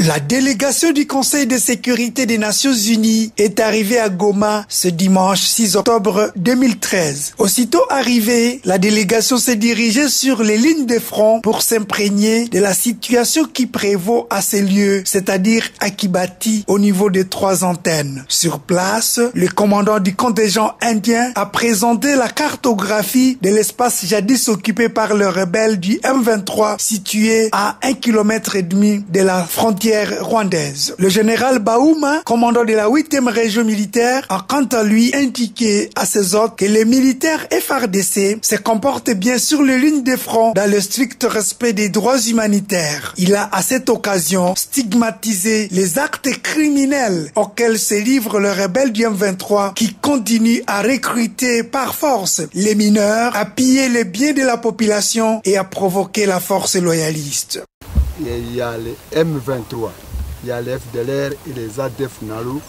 La délégation du Conseil de sécurité des Nations Unies est arrivée à Goma ce dimanche 6 octobre 2013. Aussitôt arrivée, la délégation s'est dirigée sur les lignes de front pour s'imprégner de la situation qui prévaut à ces lieux, c'est-à-dire à Kibati, au niveau des 3 antennes. Sur place, le commandant du contingent indien a présenté la cartographie de l'espace jadis occupé par les rebelles du M23 situé à 1,5 km de la frontière rwandaise. Le général Baouma, commandant de la 8e région militaire, a quant à lui indiqué à ses ordres que les militaires FARDC se comportent bien sur les lignes de front dans le strict respect des droits humanitaires. Il a à cette occasion stigmatisé les actes criminels auxquels se livrent les rebelles du M23 qui continuent à recruter par force les mineurs, à piller les biens de la population et à provoquer la force loyaliste. Il y a les M23, il y a les FDLR et les ADF NALU.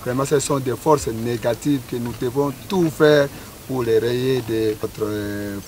Vraiment, ce sont des forces négatives que nous devons tout faire pour les rayer de notre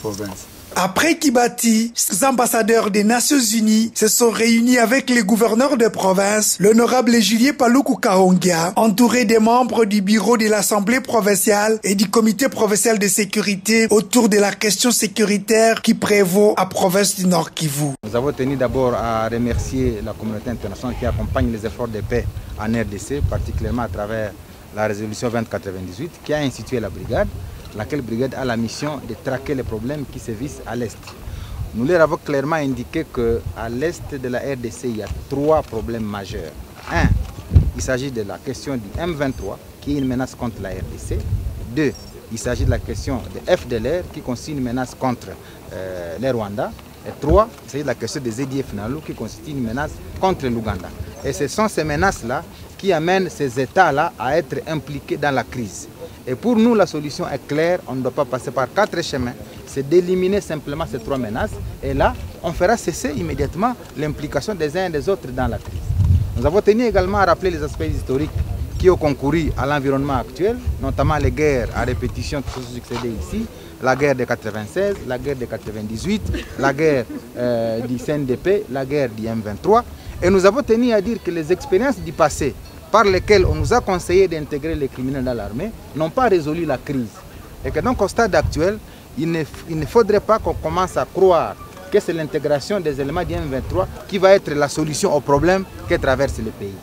province. Après Kibati, les ambassadeurs des Nations Unies se sont réunis avec les gouverneurs de province, l'honorable Julien Paluku Kahongia, entouré des membres du bureau de l'Assemblée provinciale et du comité provincial de sécurité autour de la question sécuritaire qui prévaut à province du Nord Kivu. Nous avons tenu d'abord à remercier la communauté internationale qui accompagne les efforts de paix en RDC, particulièrement à travers la résolution 2098 qui a institué la brigade, laquelle brigade a la mission de traquer les problèmes qui se vissent à l'Est. Nous leur avons clairement indiqué qu'à l'Est de la RDC, il y a 3 problèmes majeurs. 1. Il s'agit de la question du M23, qui est une menace contre la RDC. 2. Il s'agit de la question de FDLR, qui constitue une menace contre les Rwandais. Et 3. Il s'agit de la question des EDF NALU, qui constitue une menace contre l'Ouganda. Et ce sont ces menaces-là qui amènent ces États-là à être impliqués dans la crise. Et pour nous, la solution est claire, on ne doit pas passer par 4 chemins, c'est d'éliminer simplement ces 3 menaces. Et là, on fera cesser immédiatement l'implication des uns et des autres dans la crise. Nous avons tenu également à rappeler les aspects historiques qui ont concouru à l'environnement actuel, notamment les guerres à répétition qui se sont succédées ici, la guerre de 96, la guerre de 98, la guerre du CNDP, la guerre du M23. Et nous avons tenu à dire que les expériences du passé, par lesquels on nous a conseillé d'intégrer les criminels dans l'armée, n'ont pas résolu la crise. Et que donc au stade actuel, il ne faudrait pas qu'on commence à croire que c'est l'intégration des éléments du M23 qui va être la solution aux problèmes que traverse le pays.